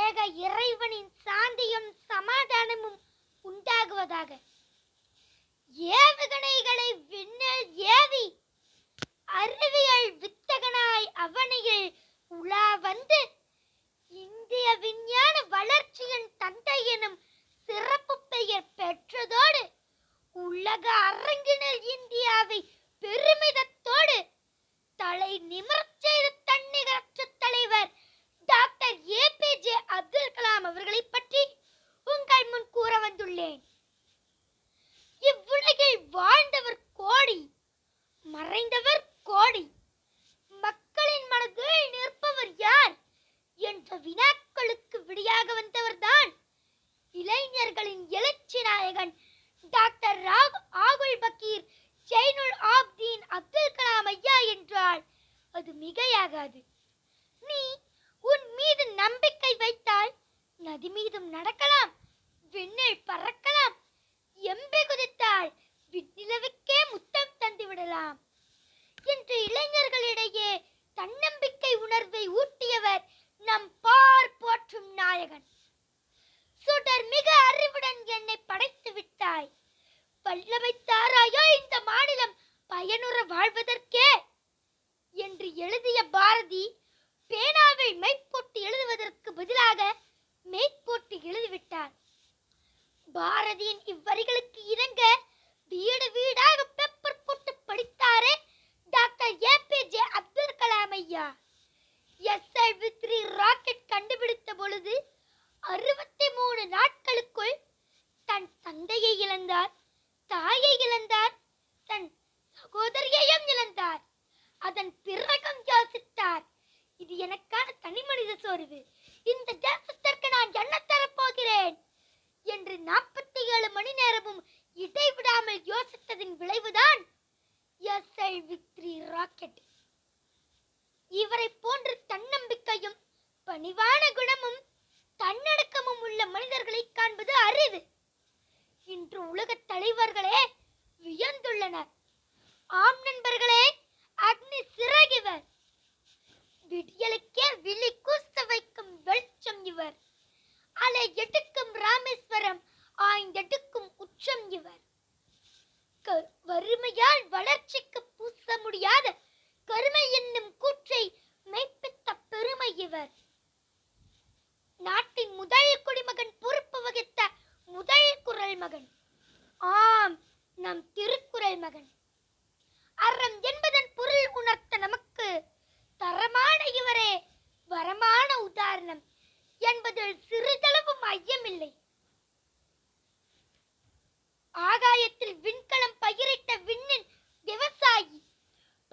ஏக இறைவனின் சாந்தியும் சமாதானமும் உண்டாகுவதாக. ஏவுகணைகளை விண்ணில் ஏவி அறிவியல் வித்தகனாய் அவனியில் உலா வந்து இந்திய விஞ்ஞான வளர்ச்சியின் தந்தை எனும் சிறப்பு பெயர் பெற்றதோடு உலக அரங்கினில் இந்தியாவை பெருமிதத்தோடு தலை நிமிரச் செய்த தன்னிகரற்ற தலைவர் டாக்டர் ஏபிஜே அப்துல் கலாம் அவர்களை பற்றி உங்கள் முன் கூற வந்துள்ளேன். இவ்வுலகில் வாழ்ந்தவர் கோடி, மறைந்தவர் கோடி. மக்களின் மனதில் நிற்பவர் யார் என்ற வினாக்களுக்கு விடையாக வந்தவர்தான் இளைஞர்களின் எழுச்சி நாயகன் டாக்டர் ஆகுல் பக்கீர் ஜைனுல் ஆப்தீன் அப்துல் கலாம் ஐயா என்றால் அது மிகையாகாது. நீ உன் மீது நம்பிக்கை வைத்தால் நதி மீதும் நடக்கலாம், விண்ணில் பறக்கலாம், எம்பி குதித்தால் விண்ணிலவுக்கே முத்தம் தந்து விடலாம் என்று இளைஞர்களிடையே தன்னம்பிக்கை உணர்வை ஊட்டியவர் நம் பார் போற்றும் நாயகன். சுடர் மிக அறிவுடன் என்னை படைத்து விட்டாய், வல்லமை தாராயோ இந்த மாநிலம் பயனுற வாழ்வதற்கே என்று எழுதிய பாரதி பேனாவில் மெய்ப்போட்டு எழுதுவதற்கு பதிலாக மெய்ப்போட்டு எழுதிவிட்டார். பாரதியின் இவ்வரிகளுக்கு இணங்க வீடு வீடாக பேப்பர் போட்டு படித்தாரே டாக்டர் ஏபிஜே அப்துல் கலாம் ஐயா. SLV-3 ராக்கெட் கண்டுபிடித்த பொழுது 63 நாட்களுக்குள் தன் தந்தையை இழந்தார், தாயை இழந்தார், தன் சகோதரியையும் இழந்தார். அதன் பிறகும் யோசித்தார், இது எனக்கான தனி மனித சோர்வு, இந்த தேசத்திற்கு நான் என்ன தரப்போகிறேன் என்று 47 மணி நேரமும் இடைவிடாமல் யோசித்ததின் விளைவுதான் SLV-3 ராக்கெட். இவரை போன்ற தன்னம்பிக்கையும் பணிவான குணமும் தன்னடக்கமும் உள்ள மனிதர்களை காண்பது அரிது. இன்று உலக தலைவர்களே வியந்துள்ளனர். ஆம் நண்பர்களே, அக்னி சிறகிவர். விடியலுக்கே விழி கூச வைக்கும் வெளிச்சம் இவர். அலை எடுக்கும் ராமேஸ்வரம் ஆய்ந்தெடுக்கும் உச்சம் இவர். வறுமையால் வளர்ச்சிக்கு பூச முடியாத கருமை என்னும் கூற்றை மெய்ப்பித்த பெருமை இவர். நாட்டின் முதல் குடிமகன் பொறுப்பு வகித்த முதல் குரல் மகன், ஆம் நம் திருக்குறள் மகன். அறம் என்பதன் பொருள் உணர்த்த நமக்கு தரமான இவரே வரமான உதாரணம் என்பதில் சிறிதளவும் ஐயமில்லை. ஆகாயத்தில் விண்கலம் பயிரிட்ட விண்ணின் விவசாயி,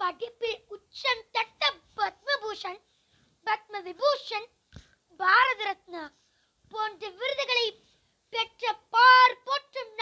படிப்பில் உச்சம் தட்ட பத்மபூஷன், பத்ம விபூஷன், பாரத ரத்னா போன்ற விருதுகளை பெற்ற பார் போற்றும்